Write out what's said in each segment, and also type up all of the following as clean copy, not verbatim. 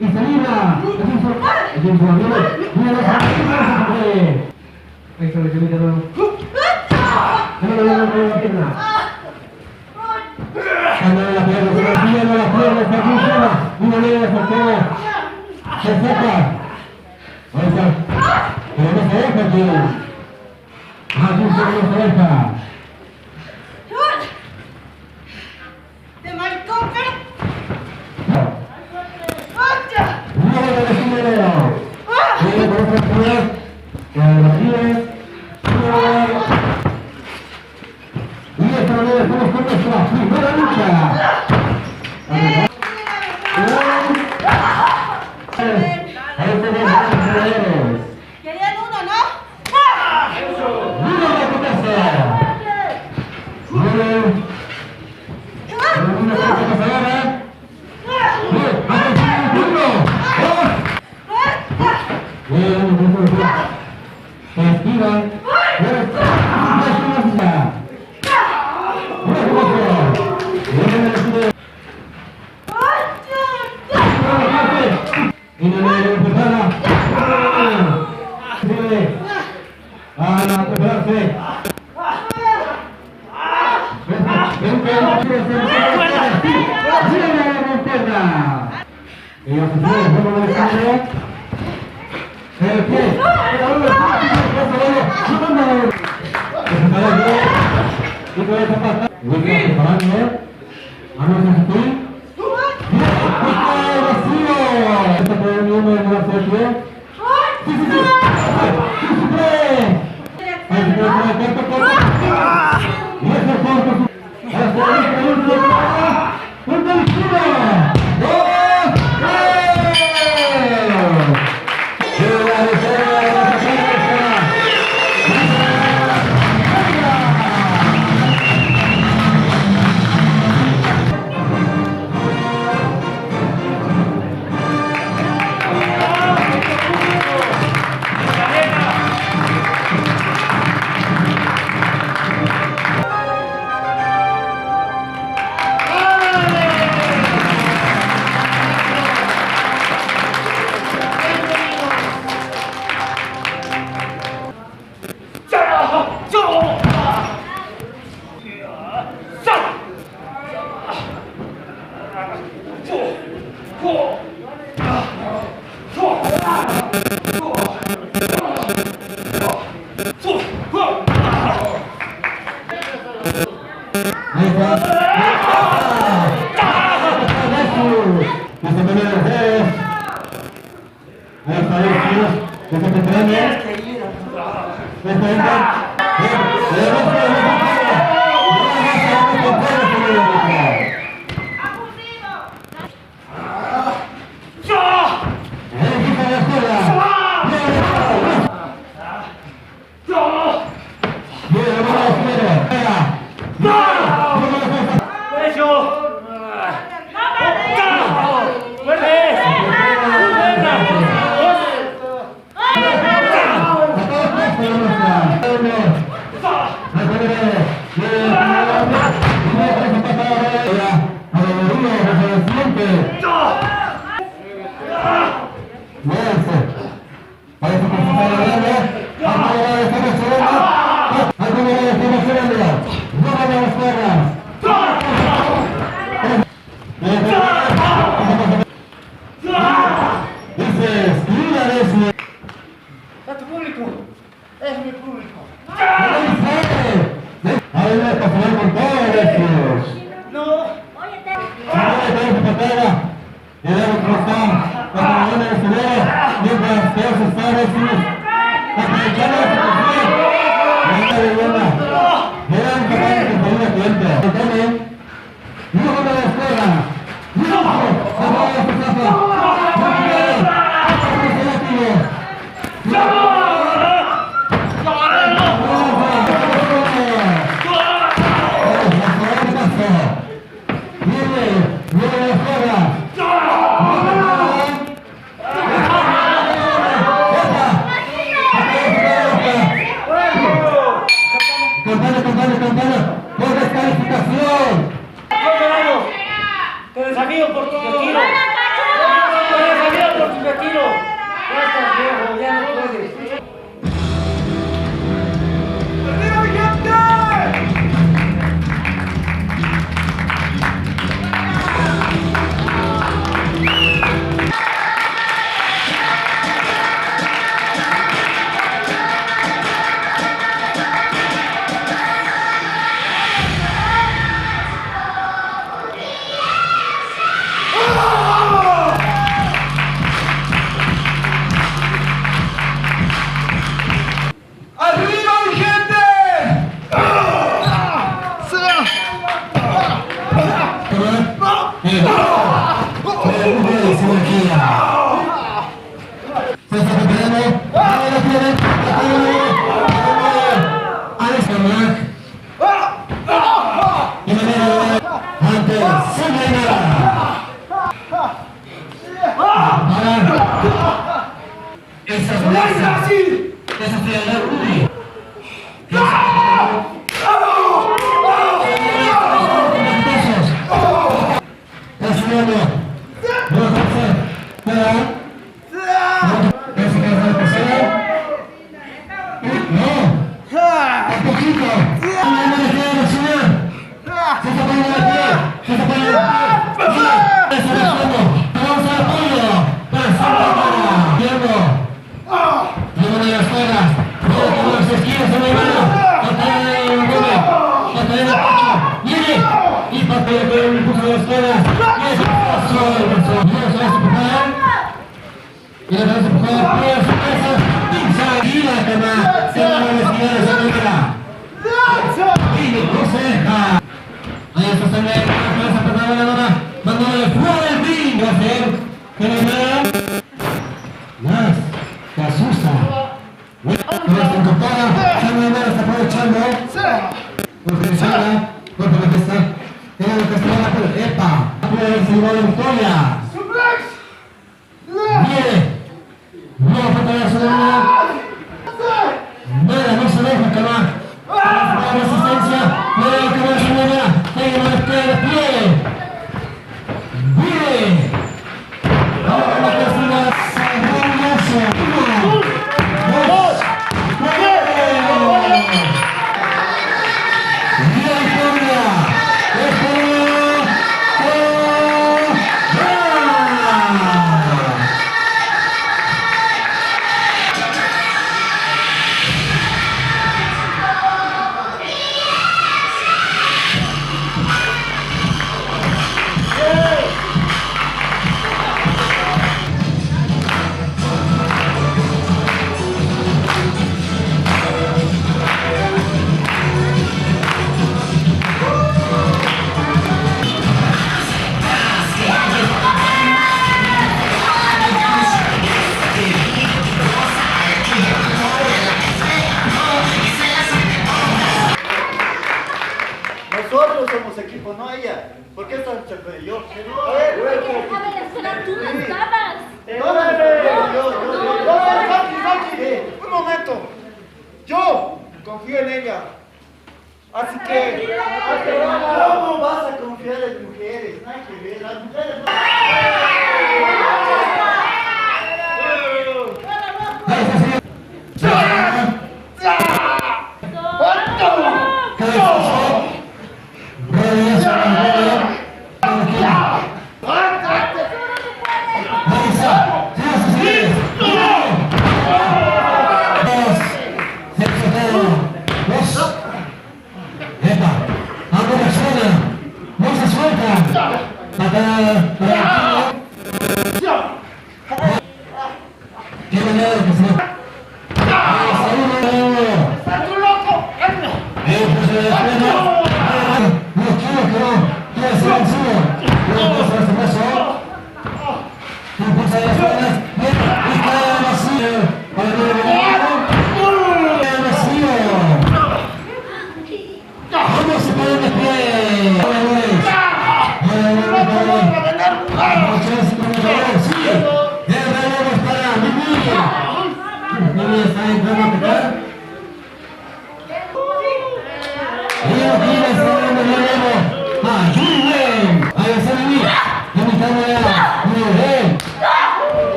Y salida. Es un jugador. Mira los Sangre. Ahí sale Yuri de nuevo. No la pierna. Cuando la pierna, se la pierna, está aquí sola. Una línea de sorteo. Se saca. Ahí está. Pero no se deja aquí. Aquí no se deja. ¡De maricón, pero! Una bola de Síguenos. Viene por otra actividad. Que la tiene. Y de esta manera estamos con nuestra primera lucha. Ahí tenemos a los guerreros. Querían uno, ¿no? ¡Mira la cabeza! ¡Mira! ¡Una cabeza! Te desafío por tu tiro. retiro. Ya estás viejo, ya no puedes.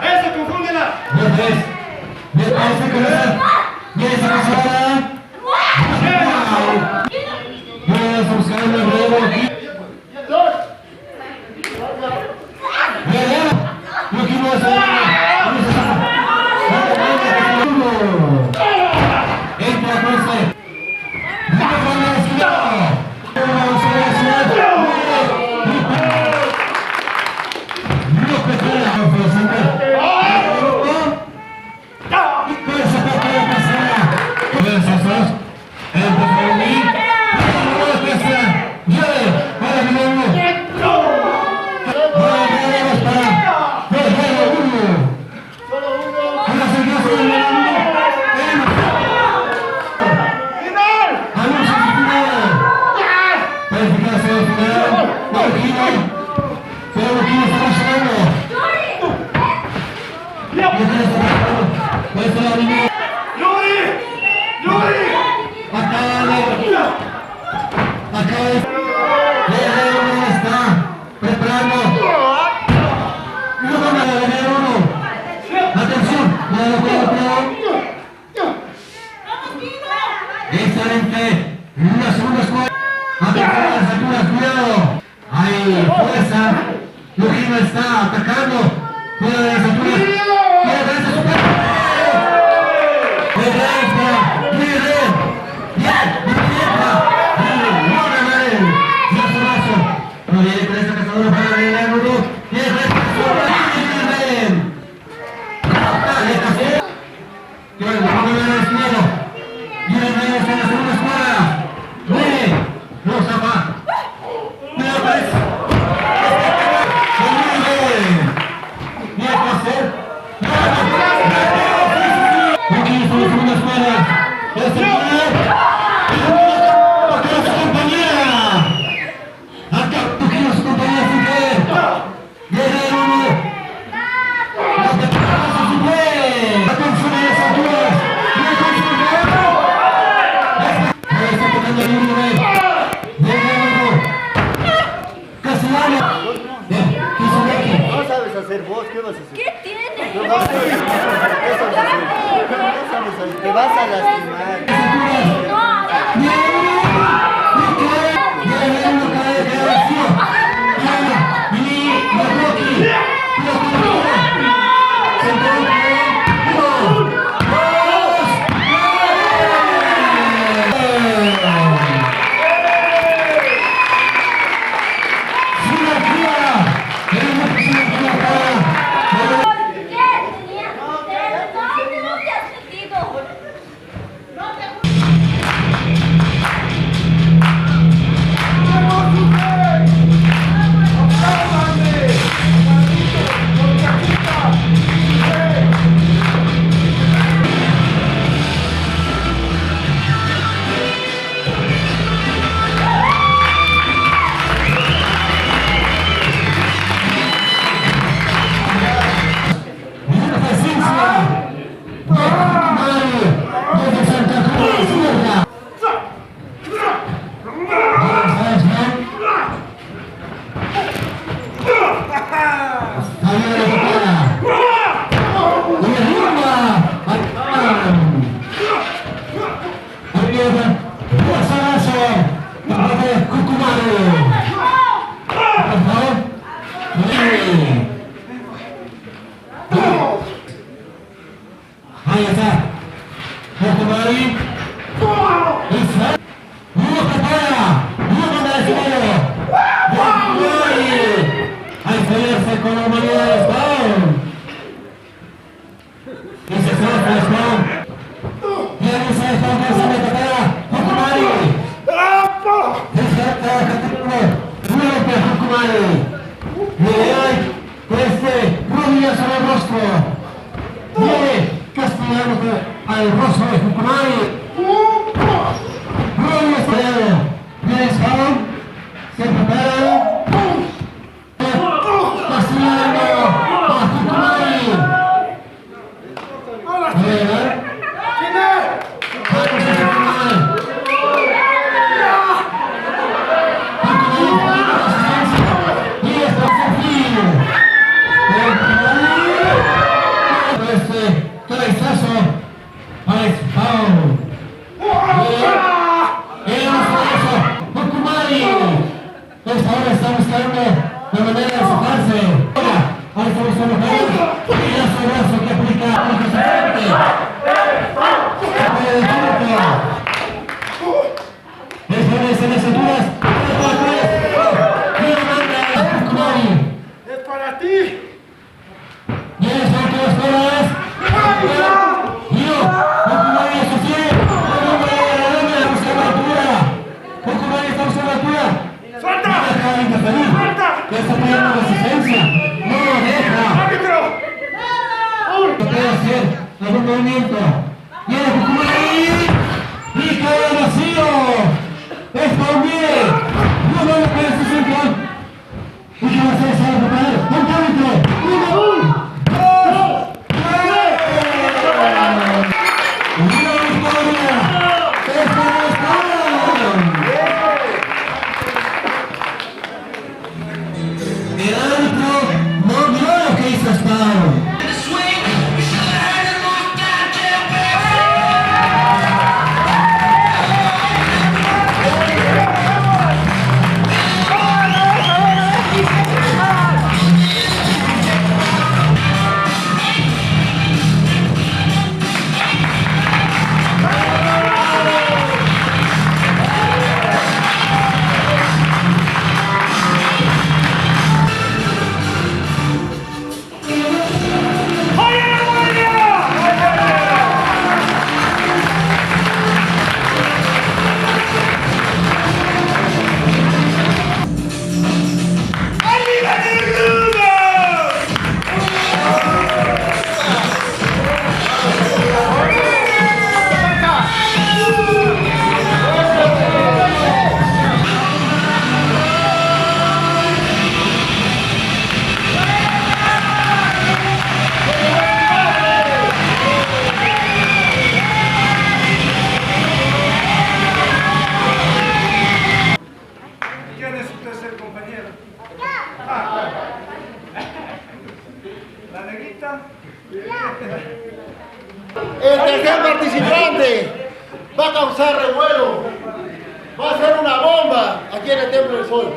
¡Eso, confúndela! Excelente. La segunda escuadra. Atención a las alturas, cuidado. Hay fuerza. Lucian está atacando. Cuidado de las alturas. Cuidado de esa super. No viene con esta cazadora para el ángulo. ¡Vamos! Es para ti. El tercer participante va a causar revuelo, va a ser una bomba aquí en el Templo del Sol.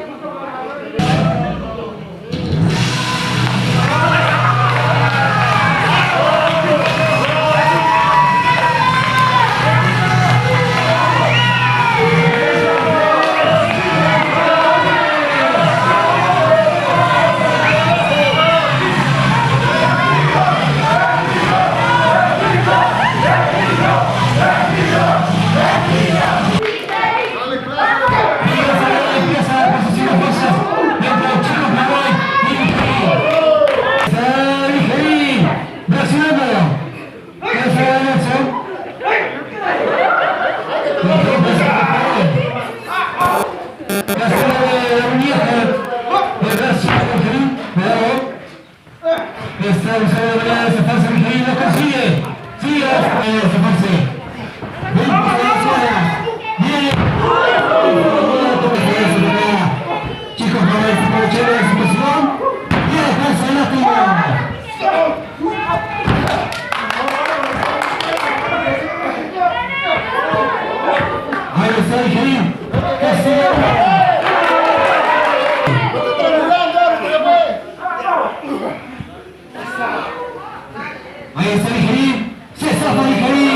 Ahí está Ligerin, se zafa Ligerin.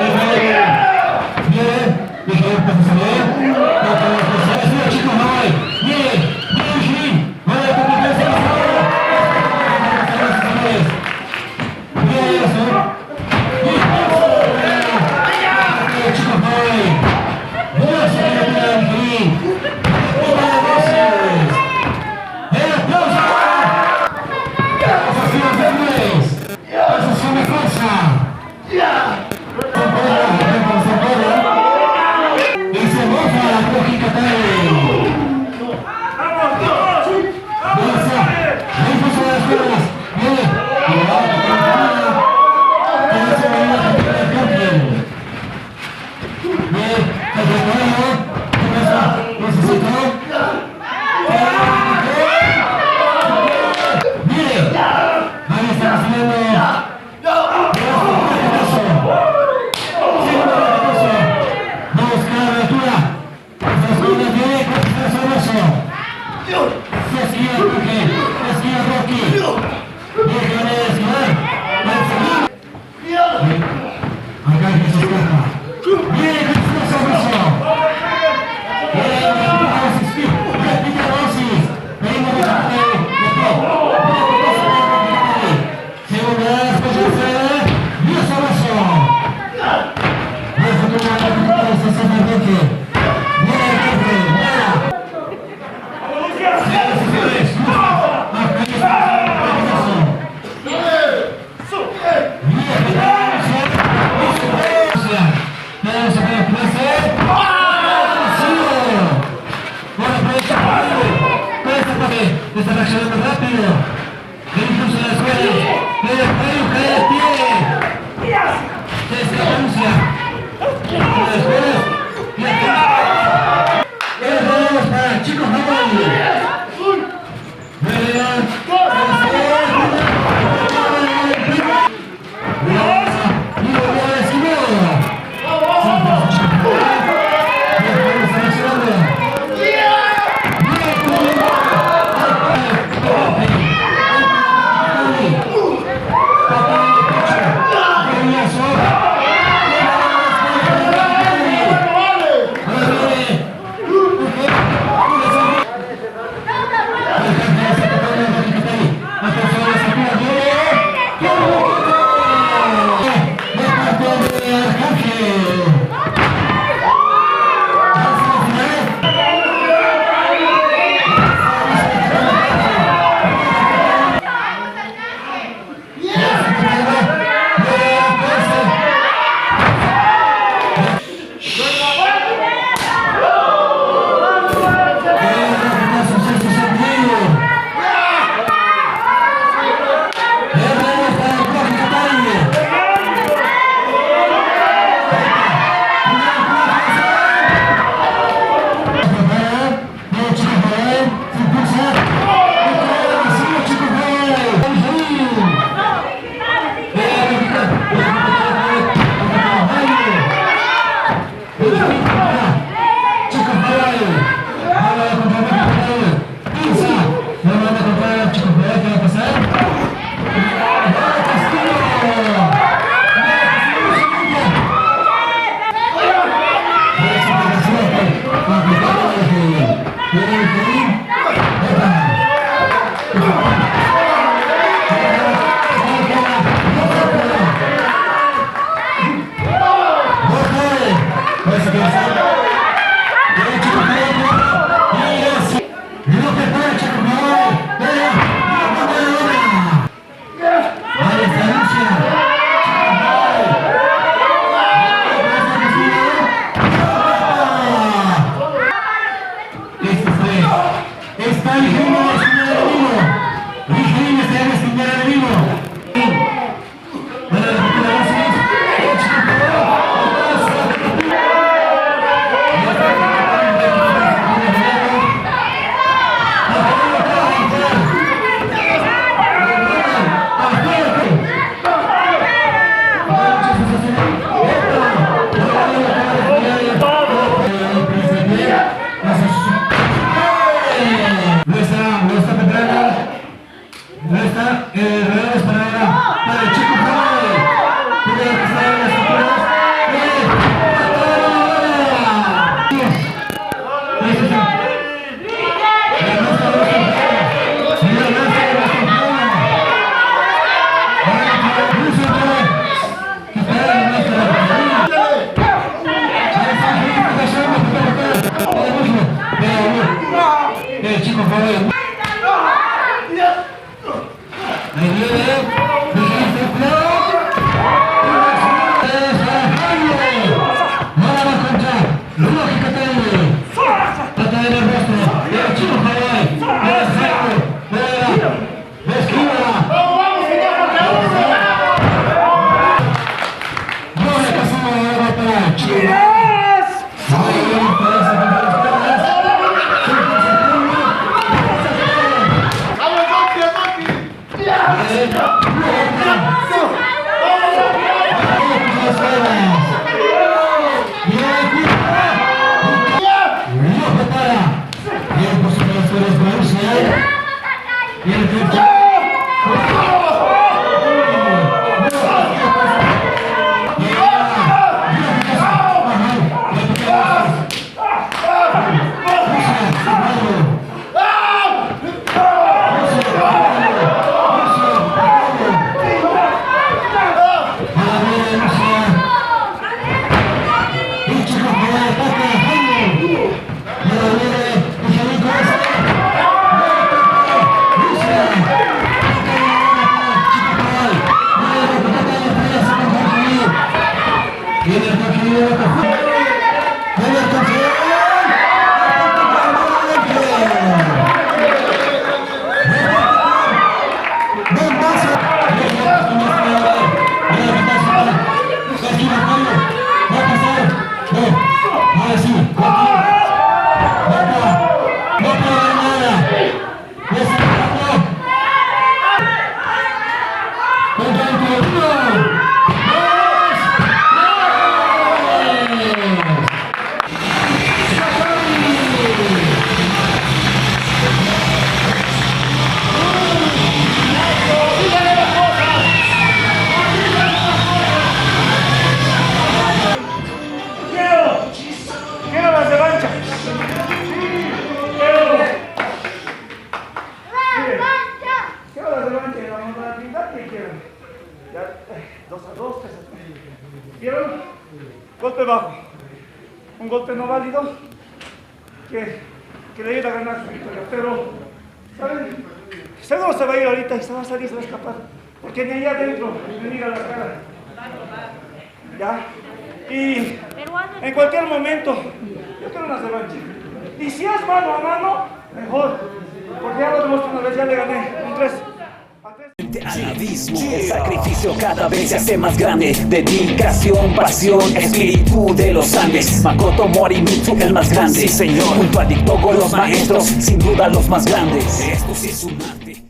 Bien, Ligerin pasa a saber. Chico Hawai, bien, Ligerin. Vale, con confianza. Bien, eso. Bien, Chico Hawai. Buena secretaria Ligerin. Buenas noches. El aplauso. Asesinos verdes. Eso es una cosa. Y se moja la coja y Katari. Vamos a las piernas. Bien. Con esa manera que tiene Arcangel. Bien. El recorrido. Con esa necesito. Bien. Ahí está haciendo. Rocky, golpe bajo, un golpe no válido que le ayuda a ganar su victoria. Pero, ¿saben? Seguro se va a ir ahorita y se va a salir, se va a escapar. Porque ni allá adentro me mira la cara. ¿Ya? Y en cualquier momento, yo quiero una revancha. Y si es mano a mano, mejor. Porque ya lo demostré una vez, ya le gané un 3. Al abismo, el sacrificio cada vez se hace más grande. Dedicación, pasión, espíritu de los Andes. Makoto Morimitsu, el más grande. Sí, señor. Junto a Dictogo, los maestros, sin duda los más grandes. Esto sí es un arte.